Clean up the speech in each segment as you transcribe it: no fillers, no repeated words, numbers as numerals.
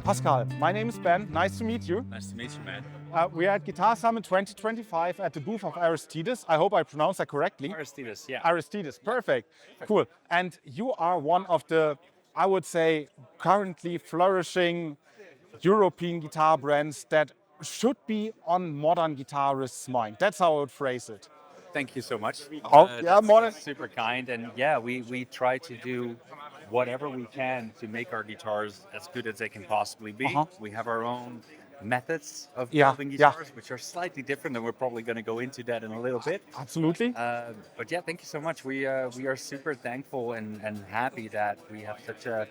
Pascal, my name is Ben. Nice to meet you. Nice to meet you, man. We are at Guitar Summit 2025 at the booth of Aristides. I hope I pronounced that correctly. Aristides, yeah. Aristides, perfect. Cool. And you are one of the, I would say, currently flourishing European guitar brands that should be on modern guitarists' mind. That's how I would phrase it. Thank you so much. Oh, yeah, That's more than. super kind. And yeah, we try to do whatever we can to make our guitars as good as they can possibly be. Uh-huh. We have our own methods of Yeah, building yeah. guitars, which are slightly different, and we're probably going to go into that in a little bit. Absolutely. But yeah, thank you so much. We are super thankful and happy that we have such a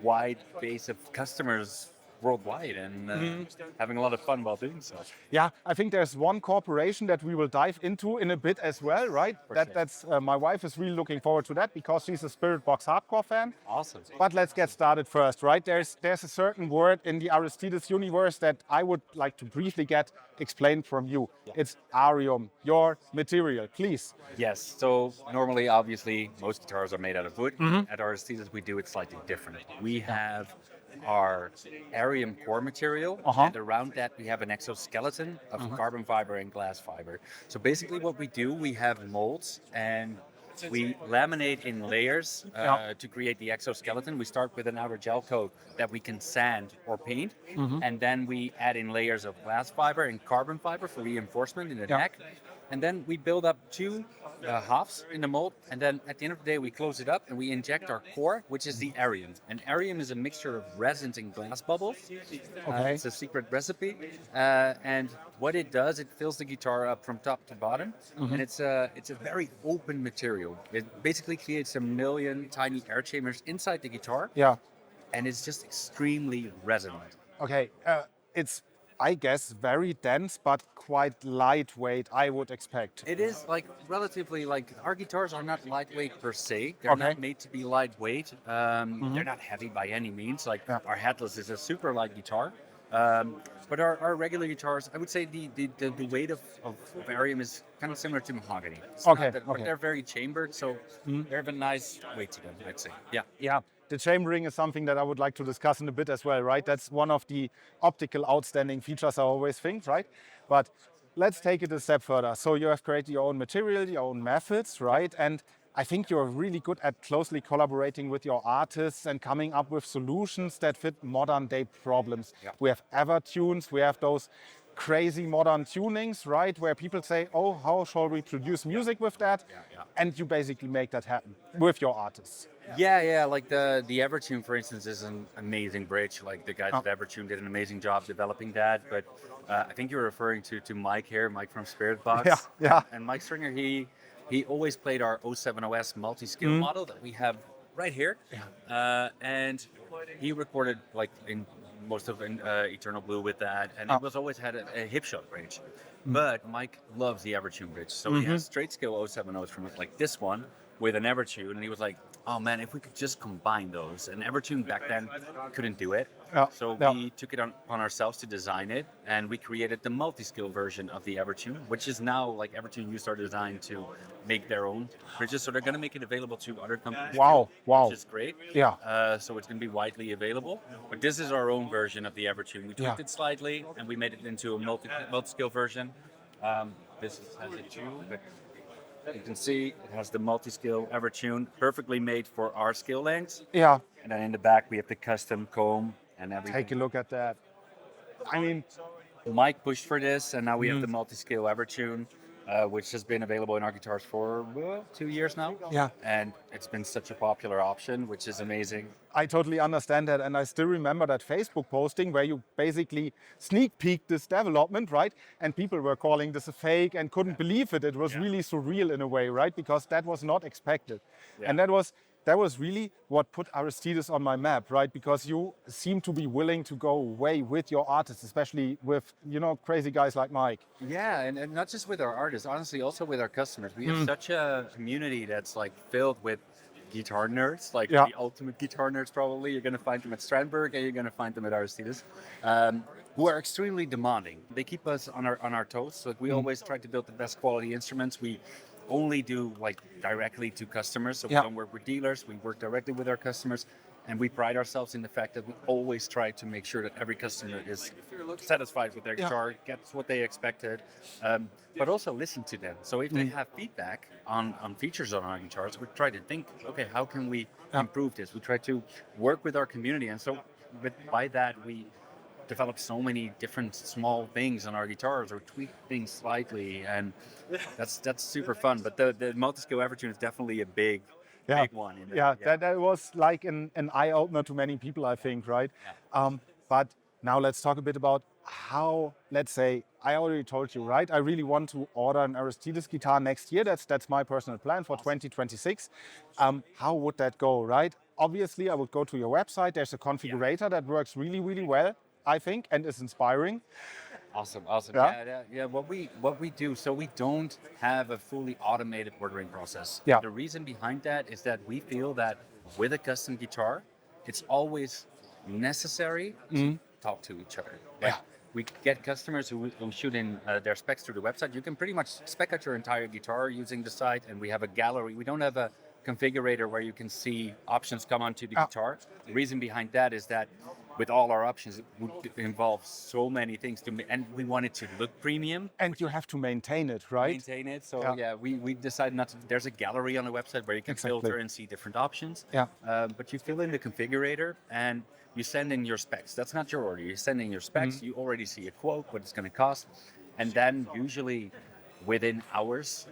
wide base of customers worldwide and having a lot of fun while doing so. Yeah, I think there's one corporation that we will dive into in a bit as well, right? sure. That's my wife is really looking forward to that because she's a Spirit Box hardcore fan. Awesome. But let's get started first, right? There's a certain word in the Aristides universe that I would like to briefly get explained from you. It's Arium, your material, please. Yes. So normally, obviously, most guitars are made out of wood. At Aristides, we do it slightly different. We have our Arium core material, and around that we have an exoskeleton of carbon fiber and glass fiber. So basically, what we do, we have molds and we laminate in layers to create the exoskeleton. We start with an outer gel coat that we can sand or paint, and then we add in layers of glass fiber and carbon fiber for reinforcement in the neck. And then we build up two halves in the mold, and then at the end of the day, we close it up and we inject our core, which is the Arium. And Arium is a mixture of resins and glass bubbles. It's a secret recipe, and what it does, it fills the guitar up from top to bottom, and it's a very open material. It basically creates a million tiny air chambers inside the guitar, Yeah. and it's just extremely resonant. Okay. It's, I guess, very dense, but quite lightweight, I would expect. It is like relatively like our guitars are not lightweight per se. They're not made to be lightweight. They're not heavy by any means. Like our Headless is a super light guitar. But our regular guitars, I would say the weight of Arium is kind of similar to mahogany. But they're very chambered, so they have a nice weight to them, I'd say. Yeah. Yeah, the chambering is something that I would like to discuss in a bit as well, right? That's one of the optical outstanding features I always think, right? But let's take it a step further. So you have created your own material, your own methods, right? And I think you're really good at closely collaborating with your artists and coming up with solutions that fit modern day problems. Yeah. We have Evertunes, we have those crazy modern tunings, right? Where people say, oh, how shall we produce music with that? And you basically make that happen with your artists. Yeah, like the Evertune, for instance, is an amazing bridge. Like the guys at Evertune did an amazing job developing that. But I think you're referring to Mike here, Mike from Spirit Box. Yeah. And Mike Stringer, he always played our 07OS multiscale model that we have right here. And he recorded like in most of Eternal Blue with that, and it was always had a hip shot bridge. But Mike loves the Evertune bridge, so he has straight scale 070s from like this one with an Evertune, and he was like, oh man, if we could just combine those. And Evertune back then couldn't do it. So we took it on ourselves to design it, and we created the multi-skill version of the Evertune, which is now like Evertune used our design to make their own bridges. So they're going to make it available to other companies. Wow. Which is great. Yeah. So it's going to be widely available. But this is our own version of the Evertune. We tweaked it slightly, and we made it into a multi-skill version. This has it too, but you can see it has the multi-skill Evertune, perfectly made for our skill lengths. Yeah. And then in the back we have the custom comb and everything. Take a look at that. I mean, Mike pushed for this, and now we have the multi-scale Evertune, which has been available in our guitars for 2 years now. Yeah. And it's been such a popular option, which is amazing. I totally understand that, and I still remember that Facebook posting where you basically sneak peeked this development, right? And people were calling this a fake and couldn't believe it. It was really surreal in a way, right? Because that was not expected. And that was really what put Aristides on my map, right? Because you seem to be willing to go way with your artists, especially with, crazy guys like Mike. Yeah, and not just with our artists, honestly, also with our customers. We have such a community that's like filled with guitar nerds, like the ultimate guitar nerds probably. You're going to find them at Strandberg and you're going to find them at Aristides, who are extremely demanding. They keep us on our toes. So we always try to build the best quality instruments. We only do like directly to customers, so we don't work with dealers. We work directly with our customers, And we pride ourselves in the fact that we always try to make sure that every customer is satisfied with their guitar, gets what they expected, but also listen to them. So if they have feedback on features on our guitars, we try to think, okay, how can we improve this? We try to work with our community. And so by that, we develop so many different small things on our guitars or tweak things slightly. And that's super fun. But the multiscale Evertune is definitely a big one. That was like an eye-opener to many people, I think, right? But now let's talk a bit about how, let's say, I already told you, right? I really want to order an Aristides guitar next year. That's my personal plan for 2026. How would that go, right? Obviously, I would go to your website. There's a configurator that works really, really well, I think, and is inspiring. Awesome. Yeah. What we do, so we don't have a fully automated ordering process. Yeah. The reason behind that is that we feel that with a custom guitar, it's always necessary to talk to each other. Like, we get customers who shoot in their specs through the website. You can pretty much spec out your entire guitar using the site, and we have a gallery. We don't have a configurator where you can see options come onto the guitar. The reason behind that is that with all our options, it would involve so many things and we want it to look premium. And you have to maintain it, right? Maintain it. So we decided not to. There's a gallery on the website where you can filter and see different options. But you fill in the configurator and you send in your specs. That's not your order. You send in your specs. You already see a quote, what it's going to cost, and then usually within hours,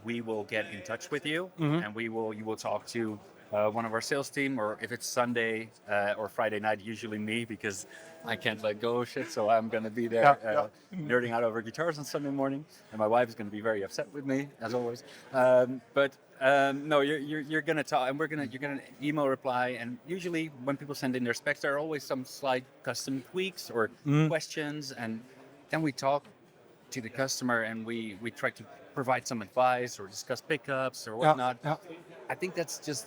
we will get in touch with you, and you will talk to one of our sales team, or if it's Sunday or Friday night, usually me, because I can't let go of shit, so I'm going to be there nerding out over guitars on Sunday morning, and my wife is going to be very upset with me, as always. No, you're going to talk, and you're going to email reply, and usually when people send in their specs, there are always some slight custom tweaks or questions, and then we talk to the customer and we try to provide some advice or discuss pickups or whatnot. I think that's just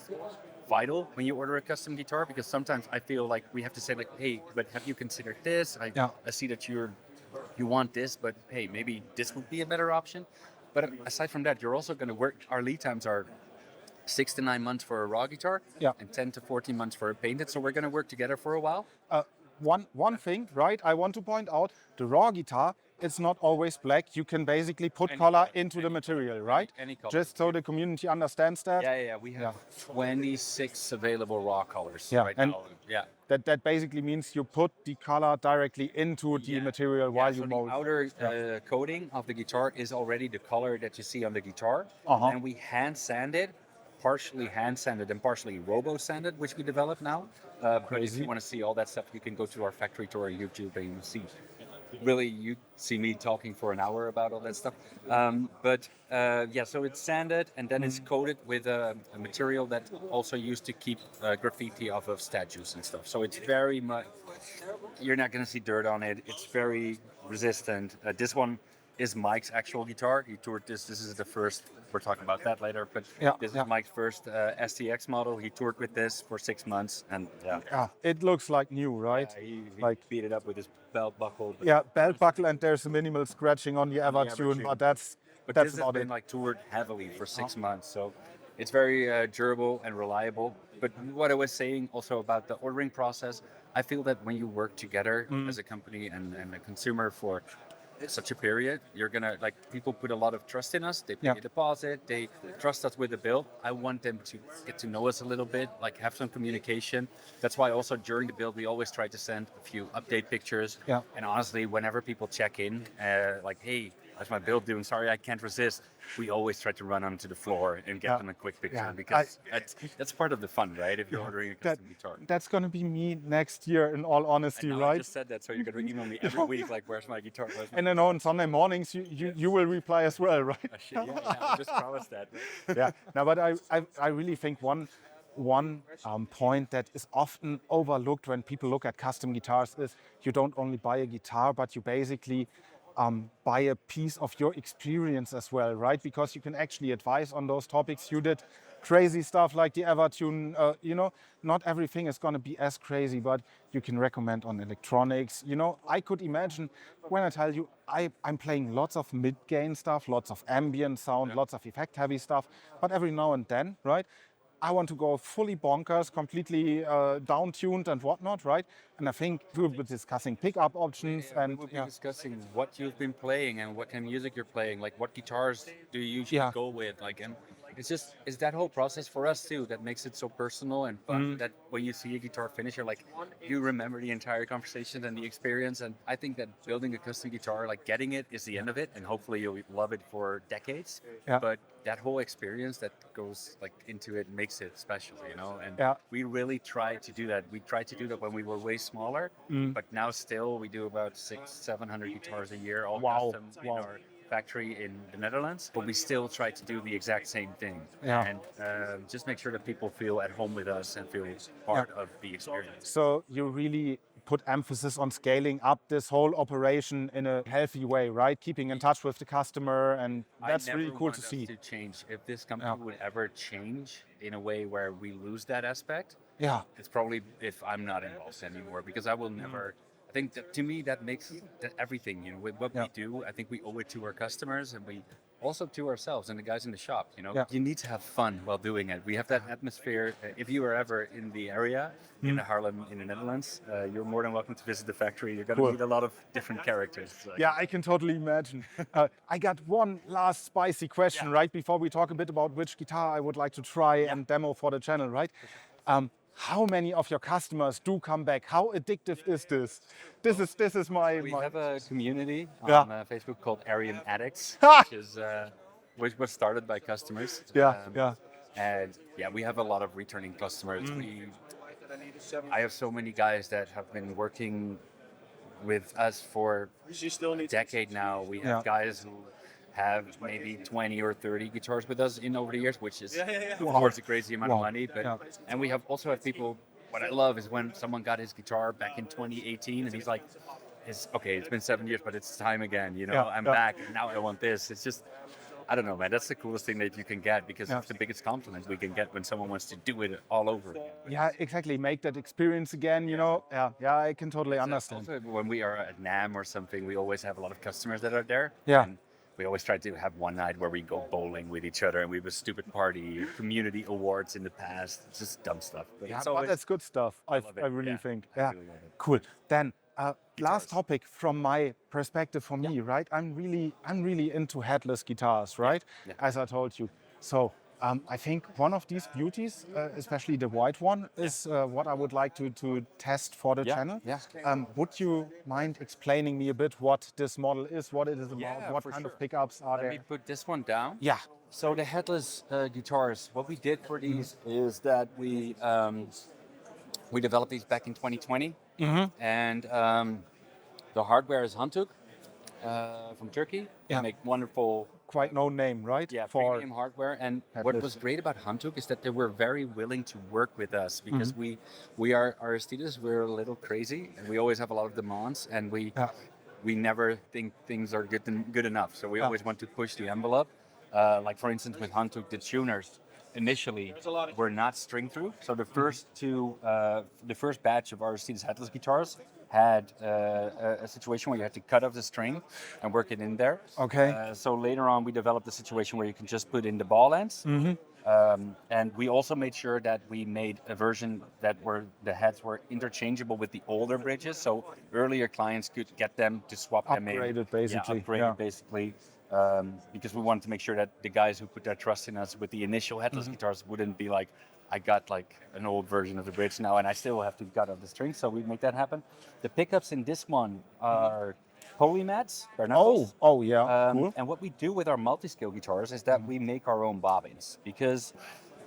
vital when you order a custom guitar, because sometimes I feel like we have to say like, hey, but have you considered this? I see that you want this, but hey, maybe this would be a better option. But aside from that, you're also going to work. Our lead times are 6 to 9 months for a raw guitar and 10 to 14 months for a painted. So we're going to work together for a while. One thing, right, I want to point out, the raw guitar, it's not always black. You can basically put color into the material, right? Any color. Just so the community understands that. Yeah. We have 26 available raw colors right now. Yeah. That basically means you put the color directly into the material while you mold. The outer coating of the guitar is already the color that you see on the guitar. And we hand sand it, partially hand sanded and partially robo sanded, which we develop now. But if you want to see all that stuff, you can go to our factory tour on YouTube and you see. Really, you see me talking for an hour about all that stuff. So it's sanded and then it's coated with a material that's also used to keep graffiti off of statues and stuff. So it's very much, you're not going to see dirt on it. It's very resistant. This one is Mike's actual guitar. He toured this. This is the first. We're talking about that later. But this is Mike's first STX model. He toured with this for 6 months, and it looks like new, right? He beat it up with his belt buckle. Belt buckle, and there's a minimal scratching on the Evertune, but that's this about has been toured heavily for 6 months, so it's very durable and reliable. But what I was saying also about the ordering process, I feel that when you work together as a company and a consumer for such a period, you're gonna people put a lot of trust in us. They pay a deposit, they trust us with the build. I want them to get to know us a little bit, have some communication. That's why also during the build we always try to send a few update pictures. And honestly, whenever people check in, hey, how's my build doing? Sorry, I can't resist. We always try to run onto the floor and get them a quick picture because that's part of the fun, right? If you're ordering a custom guitar. That's going to be me next year, in all honesty, right? I just said that, so you're going to email me every week, where's my guitar? And then on Sunday mornings, you will reply as well, right? I just promised that. No, but I really think one point that is often overlooked when people look at custom guitars is you don't only buy a guitar, but you basically buy a piece of your experience as well, right? Because you can actually advise on those topics. You did crazy stuff like the Evertune, not everything is going to be as crazy, but you can recommend on electronics. I could imagine when I tell you I'm playing lots of mid-gain stuff, lots of ambient sound, lots of effect-heavy stuff, but every now and then, right? I want to go fully bonkers, completely down-tuned and whatnot, right? And I think we were discussing pickup options and we'll be discussing what you've been playing and what kind of music you're playing. Like, what guitars do you usually go with? Like, and it's that whole process for us too that makes it so personal and fun. That when you see a guitar finish, you're like, you remember the entire conversation and the experience. And I think that building a custom guitar, like getting it, is the end of it, and hopefully you'll love it for decades. But that whole experience that goes like into it makes it special, you know. And we really try to do that. We tried to do that when we were way smaller, but now still we do about 600-700 guitars a year, all custom in our factory in the Netherlands. But we still try to do the exact same thing, and just make sure that people feel at home with us and feel part of the experience. So you really put emphasis on scaling up this whole operation in a healthy way, right? Keeping in touch with the customer, and that's really cool to see. To change. If this company would ever change in a way where we lose that aspect, it's probably if I'm not involved anymore, because I will never. I think that, to me, that makes that everything. You know, with what we do, I think we owe it to our customers, and we also to ourselves and the guys in the shop. You know, you need to have fun while doing it. We have that atmosphere. If you are ever in the area, in Haarlem, in the Netherlands, you're more than welcome to visit the factory. You're going to meet a lot of different characters. Yeah, I can totally imagine. I got one last spicy question, right, before we talk a bit about which guitar I would like to try and demo for the channel, right? How many of your customers do come back? How addictive is this? This is my. We have a community on Facebook called Arium Addicts, which was started by customers. And we have a lot of returning customers. I have so many guys that have been working with us for a decade now. We have guys who have maybe 20 or 30 guitars with us in over the years, which is of course a crazy amount of money. But and we have also have people. What I love is when someone got his guitar back in 2018 and he's like, it's been 7 years, but it's time again. You know, I'm back and now I want this. It's just, I don't know, man. That's the coolest thing that you can get, because it's the biggest compliment we can get when someone wants to do it all over again. Yeah, exactly. Make that experience again, you know. Yeah, I can totally understand. Also, when we are at NAMM or something, we always have a lot of customers that are there. And we always try to have one night where we go bowling with each other, and we have a stupid party, community awards in the past. It's just dumb stuff. But that's good stuff. I really think. Yeah, cool. Then last topic from my perspective, for me, right? I'm really into headless guitars, right? As I told you. So I think one of these beauties, especially the white one, is what I would like to test for the channel. Would you mind explaining me a bit what this model is, what it is about, what kind of pickups are there? Let me put this one down. Yeah. So the headless guitars, what we did for these is that we developed these back in 2020, and the hardware is Handtuk from Turkey. They make wonderful, quite known name, right? Yeah, premium hardware. And what was great about Handtuk is that they were very willing to work with us, because we are Aristides, we're a little crazy, and we always have a lot of demands, and we never think things are good enough. So we always want to push the envelope. Like for instance, with Handtuk, the tuners initially were not string through. So the first batch of Aristides headless guitars had a situation where you had to cut off the string and work it in there. Okay. So later on, we developed a situation where you can just put in the ball ends. And we also made sure that we made a version that where the heads were interchangeable with the older bridges. So earlier clients could get them to swap them in. Upgraded, basically. Basically. Because we wanted to make sure that the guys who put their trust in us with the initial headless guitars wouldn't be like, I got like an old version of the bridge now and I still have to cut off the string. So we make that happen. The pickups in this one are polymats. Cool. And what we do with our multiscale guitars is that we make our own bobbins, because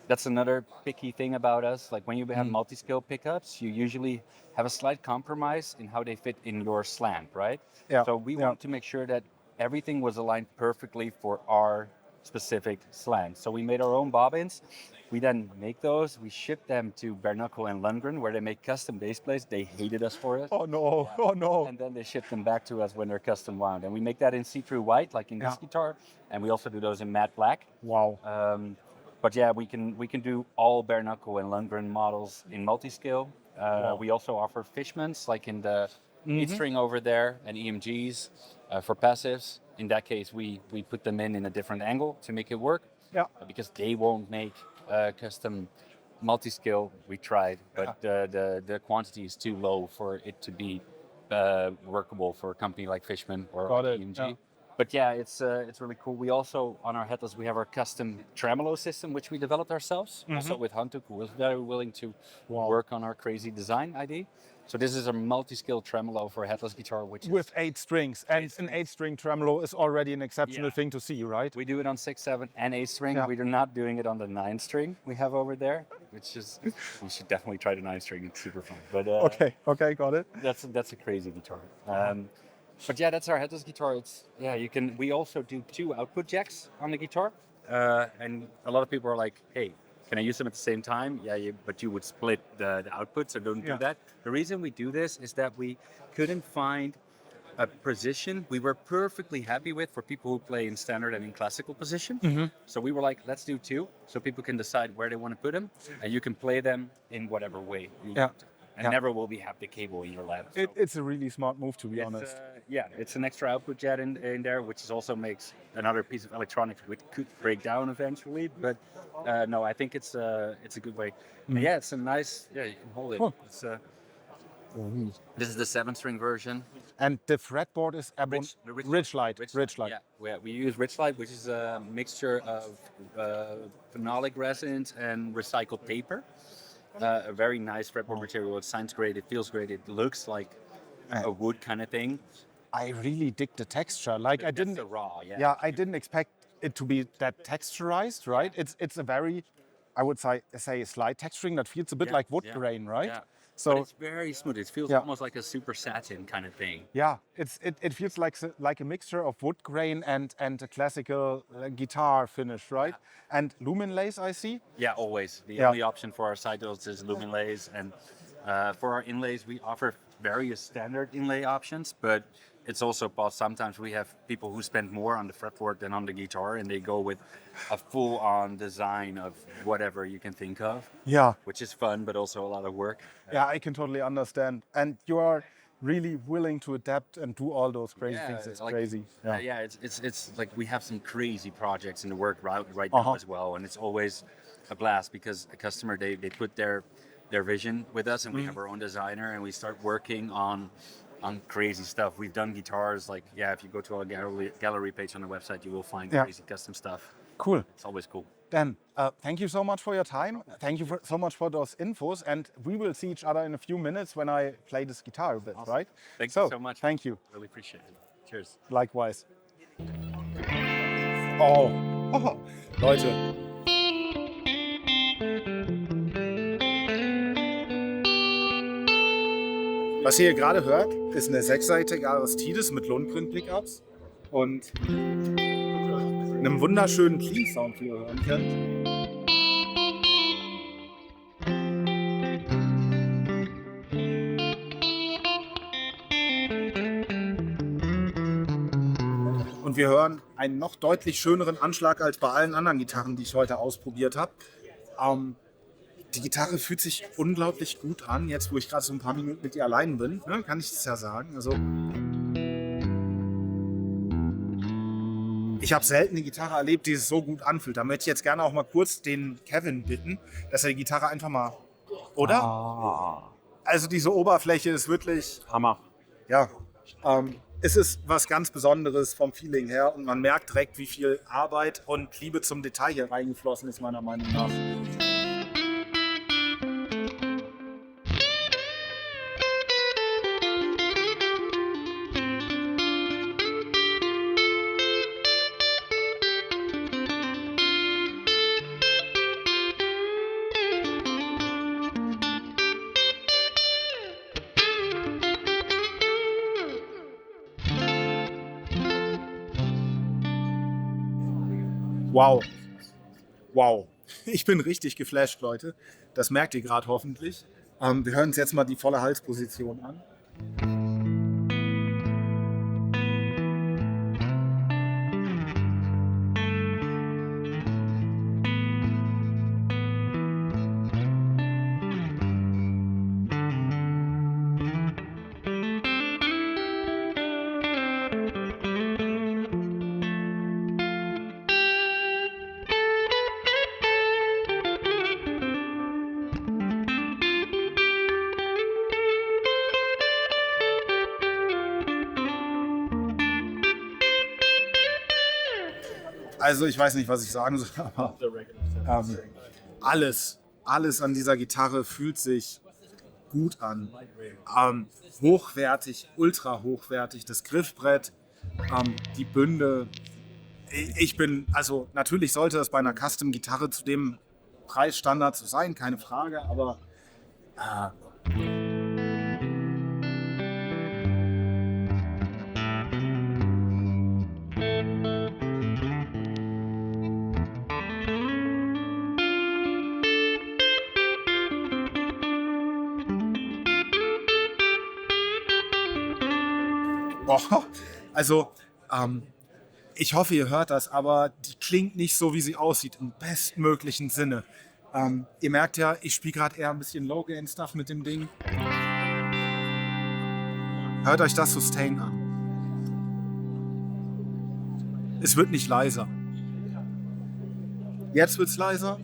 that's another picky thing about us. Like when you have multiscale pickups, you usually have a slight compromise in how they fit in your slant, right? So we want to make sure that everything was aligned perfectly for our specific slant. So we made our own bobbins. We then make those. We ship them to Bare Knuckle and Lundgren, where they make custom bass plates. They hated us for it. Oh no. And then they ship them back to us when they're custom wound. And we make that in see-through white, like in this guitar. And we also do those in matte black. Wow. But yeah, we can do all Bare Knuckle and Lundgren models in multiscale. We also offer Fishmans, like in the 8-string over there, and EMGs for passives. In that case, we put them in a different angle to make it work. Because they won't make custom multiscale. We tried, but the quantity is too low for it to be workable for a company like Fishman or Got it. EMG. Yeah. But yeah, it's really cool. We also on our Headless we have our custom tremolo system which we developed ourselves, also with Hantuk, who was very willing to work on our crazy design idea. So this is a multi-scale tremolo for a Headless guitar, which With is 8 strings, and an 8-string tremolo is already an exceptional thing to see, right? we do it on 6, 7, and 8 string. Yeah. We are not doing it on the 9 string we have over there, which is we should definitely try the 9 string. It's super fun. But Okay, got it. that's a crazy guitar. But yeah, that's our Headless guitar. It's you can. We also do 2 output jacks on the guitar, and a lot of people are like, "Hey, can I use them at the same time?" Yeah, but you would split the output, so don't do that. The reason we do this is that we couldn't find a position we were perfectly happy with for people who play in standard and in classical position. So we were like, let's do 2, so people can decide where they want to put them, and you can play them in whatever way you want. And never will we have the cable in your lap. So It's a really smart move, to be honest. It's an extra output jet in there, which is also makes another piece of electronics which could break down eventually. But no, I think it's a good way. And yeah, it's a nice. Yeah, you can hold it. Cool. It's, this is the 7-string version. And the fretboard is Ridge-Lite. Yeah, we use Ridge-Lite, which is a mixture of phenolic resins and recycled paper. A very nice fretboard material. It sounds great. It feels great. It looks like a wood kind of thing. I really dig the texture. Like I didn't. The raw, I didn't expect it to be that texturized, right? It's a very, I would say slight texturing that feels a bit like wood grain, right? Yeah. So but it's very smooth. It feels almost like a super satin kind of thing. Yeah, it feels like a mixture of wood grain and a classical guitar finish, right? And lumen lace, I see. Yeah, always. The only option for our side doors is lumen lace, and for our inlays we offer various standard inlay options, but it's also sometimes we have people who spend more on the fretboard than on the guitar, and they go with a full-on design of whatever you can think of. Yeah. Which is fun, but also a lot of work. Yeah, I can totally understand. And you are really willing to adapt and do all those crazy things. It's like, crazy. It's like we have some crazy projects in the work right now as well, and it's always a blast because a customer they put their vision with us, and we have our own designer, and we start working on crazy stuff. We've done guitars like if you go to our gallery page on the website, you will find crazy custom stuff. Cool. It's always cool. Dan, thank you so much for your time. Thank you so much for those infos, and we will see each other in a few minutes when I play this guitar a bit, right? Thank you so much. Thank you. Really appreciate it. Cheers. Likewise. Oh, Leute. Was ihr hier gerade hört, ist eine 6-seitige Aristides mit Lundgren-Pickups und einem wunderschönen Clean-Sound, wie ihr hören könnt. Und wir hören einen noch deutlich schöneren Anschlag als bei allen anderen Gitarren, die ich heute ausprobiert habe. Die Gitarre fühlt sich unglaublich gut an, jetzt wo ich gerade so ein paar Minuten mit ihr allein bin, ne, kann ich das ja sagen. Also ich habe selten eine Gitarre erlebt, die sich so gut anfühlt. Da möchte ich jetzt gerne auch mal kurz den Kevin bitten, dass er die Gitarre einfach mal, oder? Also diese Oberfläche ist wirklich Hammer. Ja, es ist was ganz Besonderes vom Feeling her und man merkt direkt, wie viel Arbeit und Liebe zum Detail hier reingeflossen ist, meiner Meinung nach. Wow. Ich bin richtig geflasht, Leute. Das merkt ihr gerade hoffentlich. Wir hören uns jetzt mal die volle Halsposition an. Also ich weiß nicht, was ich sagen soll, aber alles an dieser Gitarre fühlt sich gut an. Hochwertig, ultra hochwertig, das Griffbrett, die Bünde. Also natürlich sollte es bei einer Custom-Gitarre zu dem Preisstandard so sein, keine Frage, aber boah, also ich hoffe, ihr hört das, aber die klingt nicht so, wie sie aussieht, im bestmöglichen Sinne. Ihr merkt ja, ich spiele gerade eher ein bisschen Low-Gain-Stuff mit dem Ding. Hört euch das Sustain an. Es wird nicht leiser. Jetzt wird es leiser.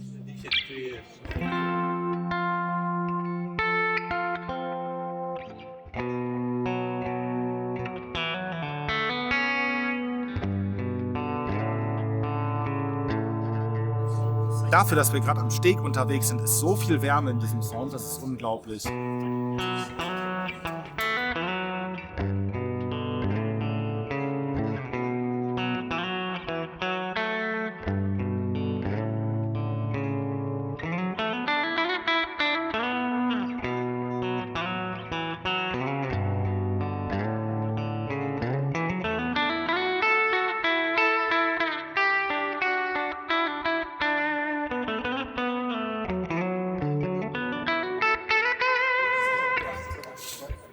Dafür, dass wir gerade am Steg unterwegs sind, ist so viel Wärme in diesem Sound, das ist unglaublich.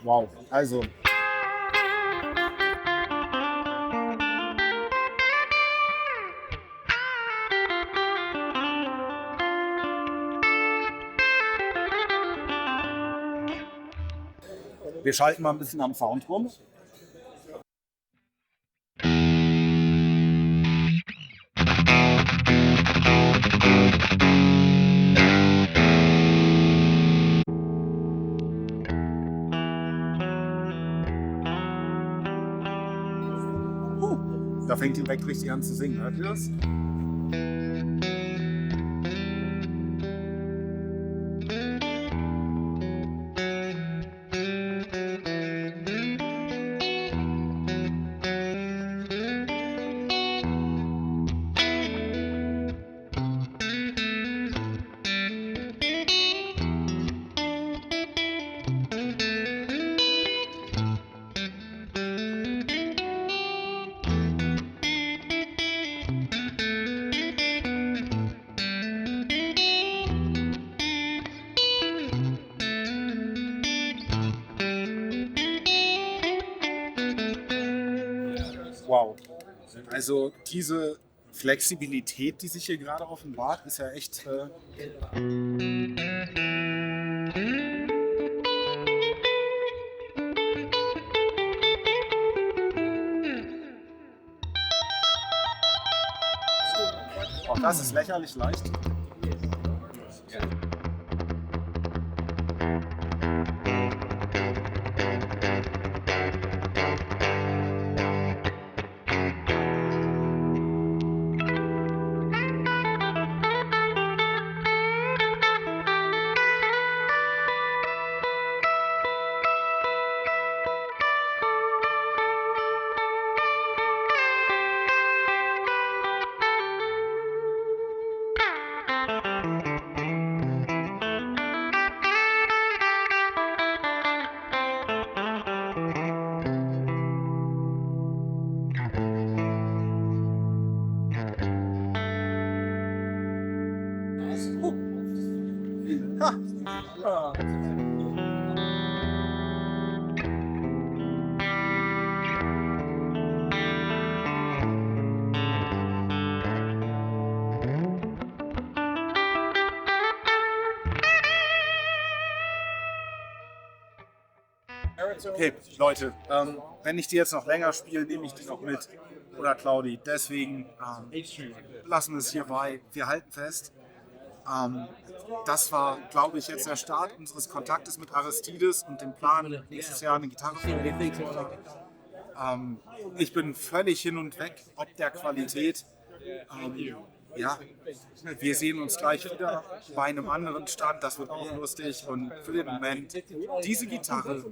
Wow, also wir schalten mal ein bisschen am Sound rum. Da fängt die direkt richtig an zu singen, hört ihr das? Wow. Also diese Flexibilität, die sich hier gerade offenbart, ist ja echt... Auch das ist lächerlich leicht. Okay, Leute, wenn ich die jetzt noch länger spiele, nehme ich die noch mit. Oder Claudi. Deswegen lassen wir es hierbei. Wir halten fest. Das war, glaube ich, jetzt der Start unseres Kontaktes mit Aristides und dem Plan, nächstes Jahr eine Gitarre zu machen. Ich bin völlig hin und weg, ob der Qualität. Ja, wir sehen uns gleich wieder bei einem anderen Stand, das wird auch lustig. Und für den Moment, diese Gitarre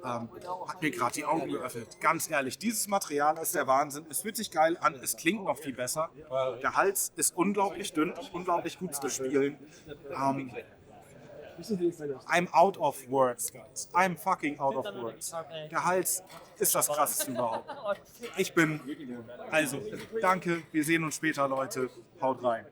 hat mir gerade die Augen geöffnet. Ganz ehrlich, dieses Material ist der Wahnsinn. Es fühlt sich geil an, es klingt noch viel besser. Der Hals ist unglaublich dünn, unglaublich gut zu spielen. I'm out of words, guys. I'm fucking out of words. Der Hals ist das Krasseste überhaupt. Also, danke, wir sehen uns später, Leute. Haut rein.